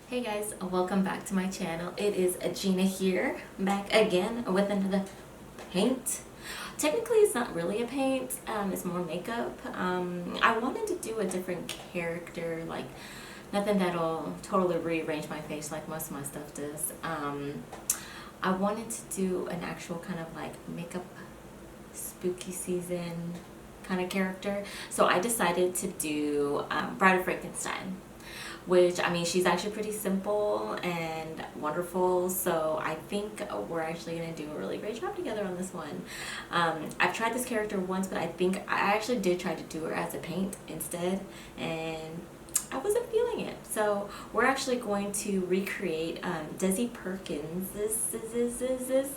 Hey guys, welcome back to my channel. It is Gina here, back again with another paint. Technically it's not really a paint, it's more makeup. I wanted to do a different character, like nothing that'll totally rearrange my face like most of my stuff does. I wanted to do an actual kind of like makeup spooky season kind of character. So I decided to do Bride of Frankenstein, which, I mean, she's actually pretty simple and wonderful, so I think we're actually going to do a really great job together on this one. I've tried this character once, but I think I actually did try to do her as a paint instead, and I wasn't feeling it. So we're actually going to recreate DESI PerkinsssssSSS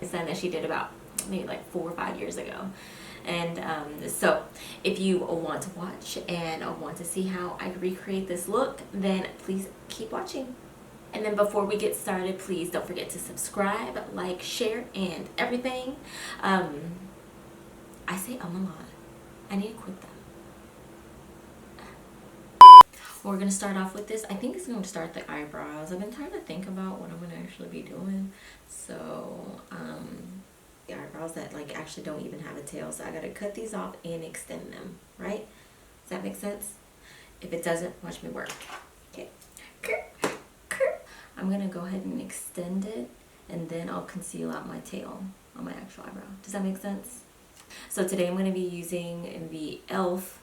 design that she did about maybe like 4 or 5 years ago. And so if you want to watch and want to see how I recreate this look, then please keep watching. And then before we get started, please don't forget to subscribe, like, share, and everything. I say a lot. I need to quit that. We're going to start off with this. I think it's going to start the eyebrows. I've been trying to think about what I'm going to actually be doing. So, the eyebrows that like actually don't even have a tail, so I gotta cut these off and extend them, right? Does that make sense? If it doesn't, watch me work. Okay, I'm gonna go ahead and extend it, and then I'll conceal out my tail on my actual eyebrow. Does that make sense? So today I'm gonna be using the e.l.f.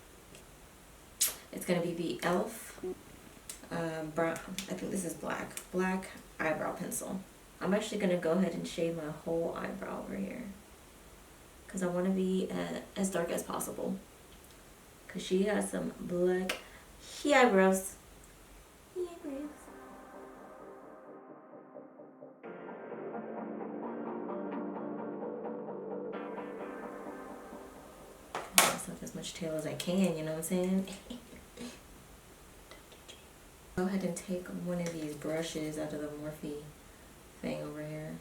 It's gonna be the e.l.f. Brown, I think this is black eyebrow pencil. I'm actually going to go ahead and shade my whole eyebrow over here, because I want to be as dark as possible, because she has some black eyebrows. Myself as much tail as I can, you know what I'm saying? Go ahead and take one of these brushes out of the Morphe thing over here.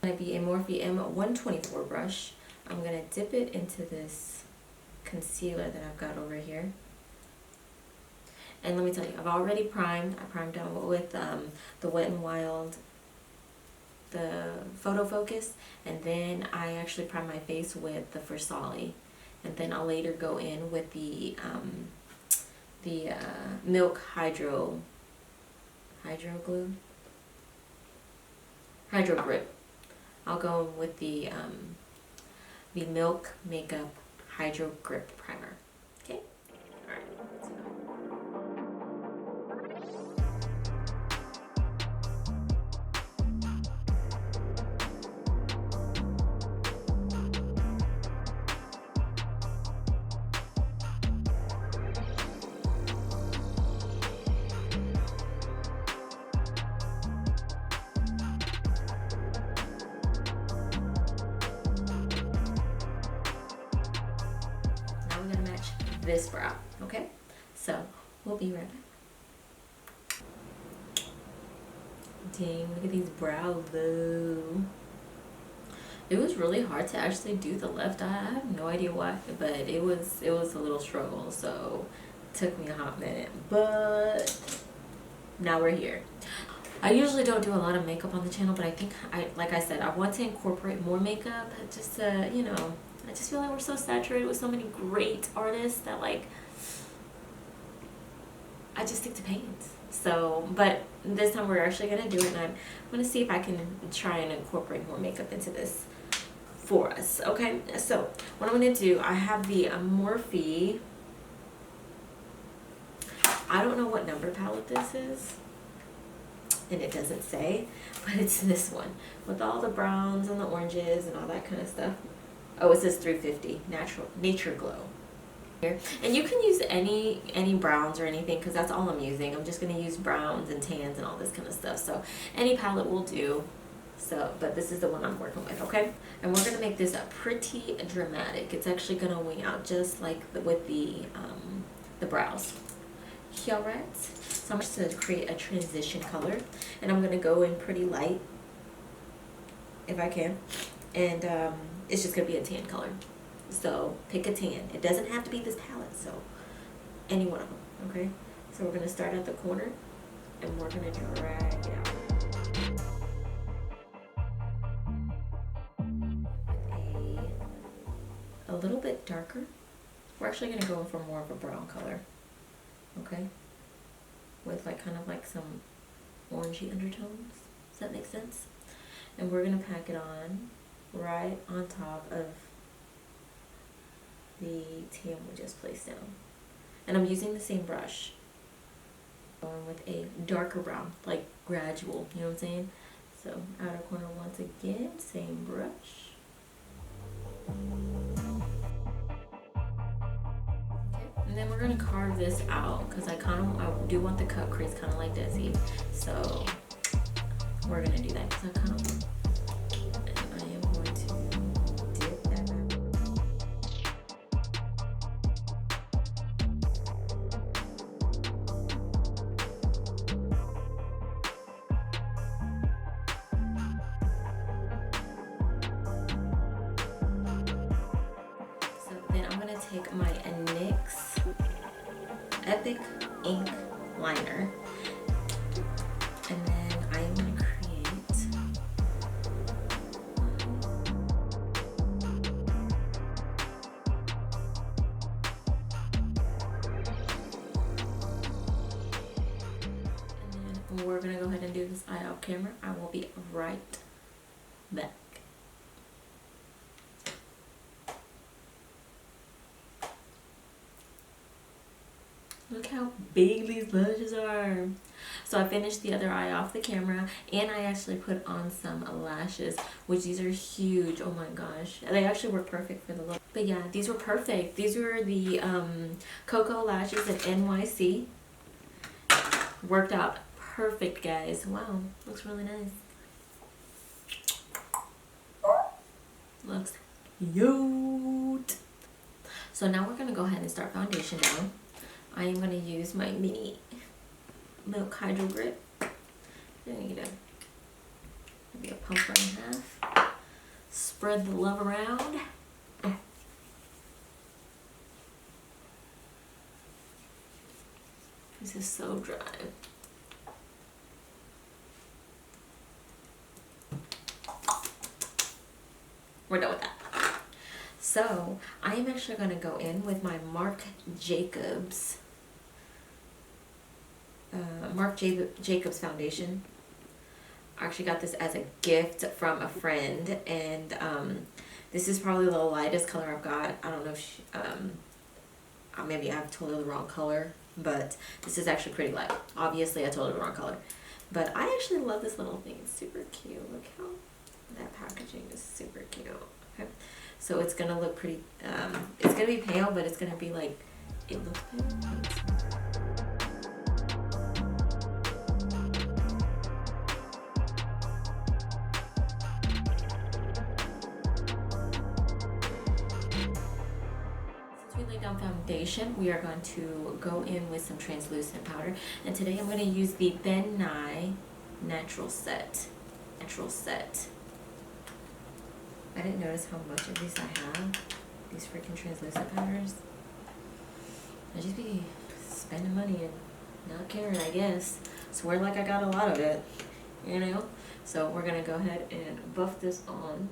It's going to be a Morphe M124 brush. I'm going to dip it into this concealer that I've got over here. And let me tell you, I've already primed. I primed down with the Wet n Wild, the Photo Focus, and then I actually primed my face with the Versali. And then I'll later go in with the Milk Hydro Glue. Hydro Grip. I'll go with the Milk Makeup Hydro Grip Primer. Okay? Alright, let's go. This brow, okay? So we'll be right back. Dang, look at these brows though. It was really hard to actually do the left eye. I have no idea why, but it was a little struggle, so it took me a hot minute, but now we're here. I usually don't do a lot of makeup on the channel, but I think like I said, I want to incorporate more makeup just to, you know, I just feel like we're so saturated with so many great artists that like I just stick to paint. So, but this time we're actually gonna do it, and I'm gonna see if I can try and incorporate more makeup into this for us. Okay, so what I'm gonna do, I have the Morphe. I don't know what number palette this is, and it doesn't say, but it's this one with all the browns and the oranges and all that kind of stuff. Oh, it says 350 Nature Glow. Here. And you can use any browns or anything, because that's all I'm using. I'm just going to use browns and tans and all this kind of stuff. So any palette will do. So, but this is the one I'm working with, okay? And we're going to make this a pretty dramatic. It's actually going to wing out just like with the brows. All right. So I'm just going to create a transition color, and I'm going to go in pretty light if I can. And it's just going to be a tan color. So pick a tan. It doesn't have to be this palette, so any one of them, okay? So we're going to start at the corner and we're gonna drag it out. A little bit darker. We're actually gonna go for more of a brown color, okay? With like kind of like some orangey undertones. Does that make sense? And we're gonna pack it on right on top of the tan we just placed down. And I'm using the same brush. Going with a darker brown, like gradual, you know what I'm saying? So outer corner once again, same brush. Okay. And then we're gonna carve this out because I do want the cut crease kind of like Desi. So we're gonna do that because I am going to dip that back. So then I'm gonna take my NYX Epic Ink Liner, and then I'm gonna create and then we're gonna go ahead and do this eye off camera. I will be right back. Look how big these lashes are. So I finished the other eye off the camera, and I actually put on some lashes, which these are huge. Oh my gosh. They actually were perfect for the look. But yeah, these were perfect. These were the Koko Lashes at NYC. Worked out perfect, guys. Wow, looks really nice. Looks cute. So now we're gonna go ahead and start foundation down. I am going to use my mini Milk Hydro Grip. Maybe a pump right in half. Spread the love around. This is so dry. We're done with that. So I am actually going to go in with my Marc Jacobs foundation. I actually got this as a gift from a friend, and this is probably the lightest color I've got. I don't know if maybe I've told her the wrong color, but this is actually pretty light. Obviously I told her the wrong color, but I actually love this little thing. It's super cute. Look how that packaging is super cute. Okay, so it's gonna look pretty it's gonna be pale, but it's gonna be like, it looks pale. Foundation, we are going to go in with some translucent powder, and today I'm going to use the Ben Nye Natural Set. I didn't notice how much of these I have, these freaking translucent powders. I just be spending money and not caring, I guess. Swear like I got a lot of it, you know? So we're going to go ahead and buff this on.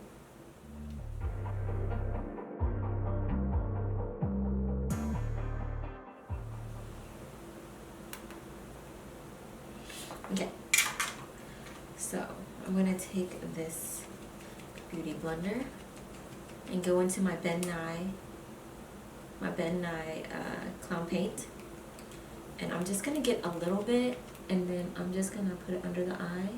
Okay, so I'm going to take this beauty blender and go into my Ben Nye clown paint, and I'm just going to get a little bit, and then I'm just going to put it under the eye.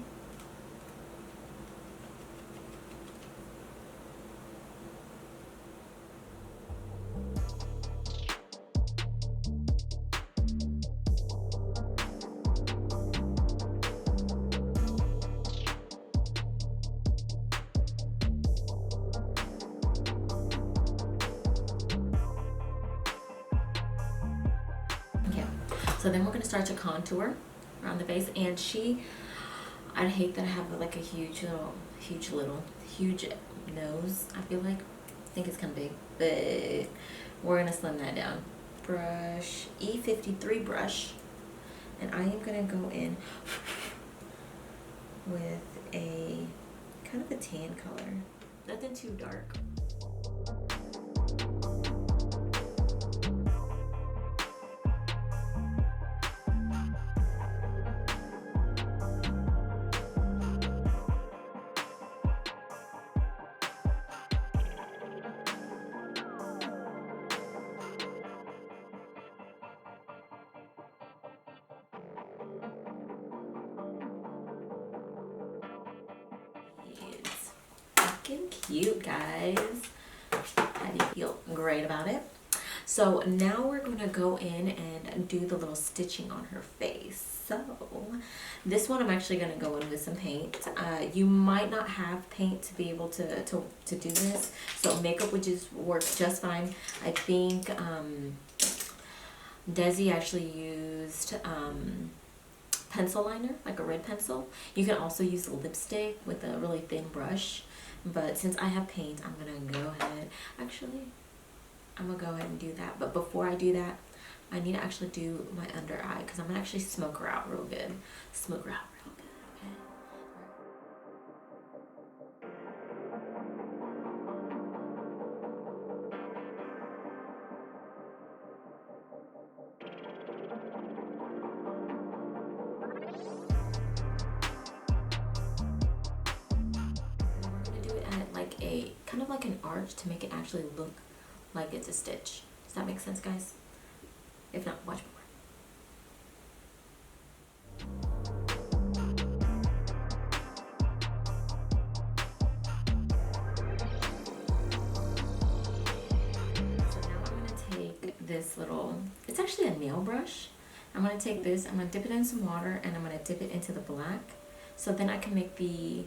So then we're going to start to contour around the face, and I'd hate that I have like a huge nose. I feel like, I think it's kind of big, but we're going to slim that down. Brush, E53 brush, and And I am going to go in with a kind of a tan color. Nothing too dark. It's fucking cute, guys. I feel great about it. So now we're going to go in and do the little stitching on her face. So this one I'm actually going to go in with some paint. You might not have paint to be able to do this, so makeup would just work just fine. I think DESI actually used pencil liner, like a red pencil. You can also use lipstick with a really thin brush, but since I have paint, I'm going to go ahead. Actually, I'm going to go ahead and do that. But before I do that, I need to actually do my under eye because I'm going to actually smoke her out real good. Smoke her out real good, okay? We're going to do it at like a, kind of like an arch to make it actually look like it's a stitch. Does that make sense, guys? If not, watch more. So now I'm going to take this little, it's actually a nail brush. I'm going to take this, I'm going to dip it in some water, and I'm going to dip it into the black. So then I can make the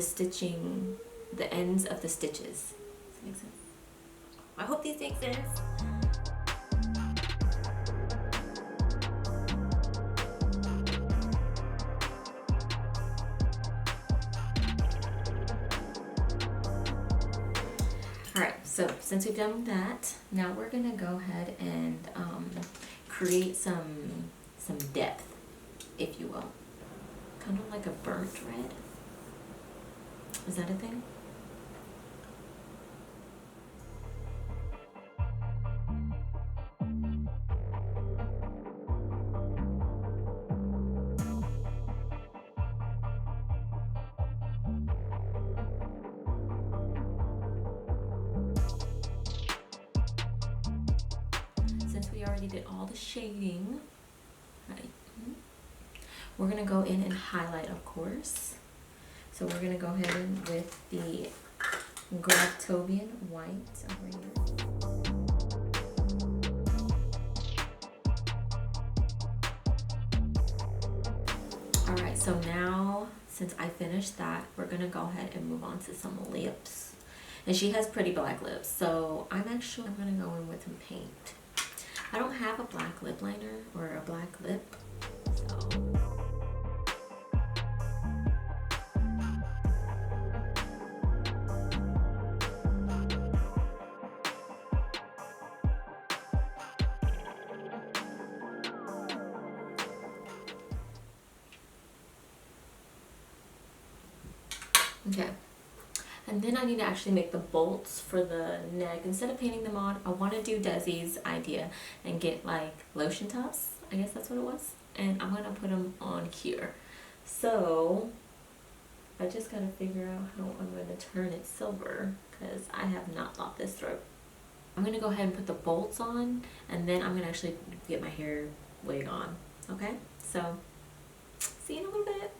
stitching, the ends of the stitches. Does that make sense? I hope these make sense. Alright, so since we've done that, now we're gonna go ahead and create some depth, if you will. Kind of like a burnt red. Is that a thing? Since we already did all the shading, right, we're going to go in and highlight, of course. So we're going to go ahead with the Graftobian white over here. Alright, so now, since I finished that, we're going to go ahead and move on to some lips. And she has pretty black lips, so I'm going to go in with some paint. I don't have a black lip liner or a black lip, so. Okay. And then I need to actually make the bolts for the neck. Instead of painting them on, I want to do Desi's idea and get like lotion tops. I guess that's what it was. And I'm going to put them on here. So I just got to figure out how I'm going to turn it silver because I have not thought this through. I'm going to go ahead and put the bolts on, and then I'm going to actually get my hair wig on. Okay? So see you in a little bit.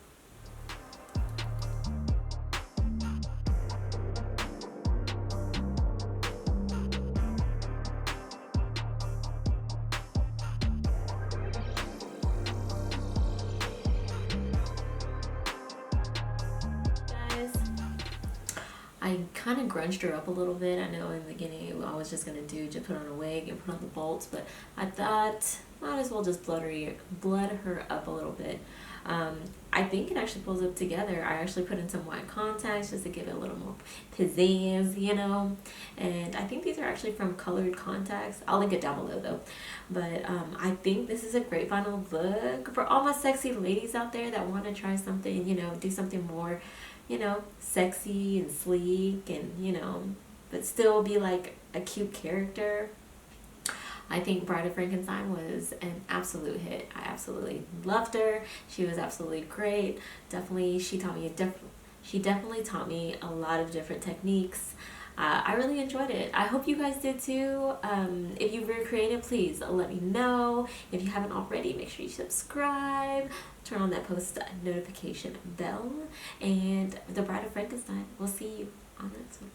I I kind of grunged her up a little bit. I know in the beginning I was just going to just put on a wig and put on the bolts, but I thought might as well just blood her up a little bit. I think it actually pulls up together. I actually put in some white contacts just to give it a little more pizzazz, you know. And I think these are actually from Colored Contacts. I'll link it down below though. But I think this is a great final look for all my sexy ladies out there that want to try something, you know, do something more, you know, sexy and sleek and, you know, but still be like a cute character. I think Bride of Frankenstein was an absolute hit. I absolutely loved her. She was absolutely great. Definitely, she definitely taught me a lot of different techniques. I really enjoyed it. I hope you guys did too. If you were creative, please let me know. If you haven't already, make sure you subscribe. Turn on that post notification bell. And the Bride of Frankenstein. We'll see you on the next one.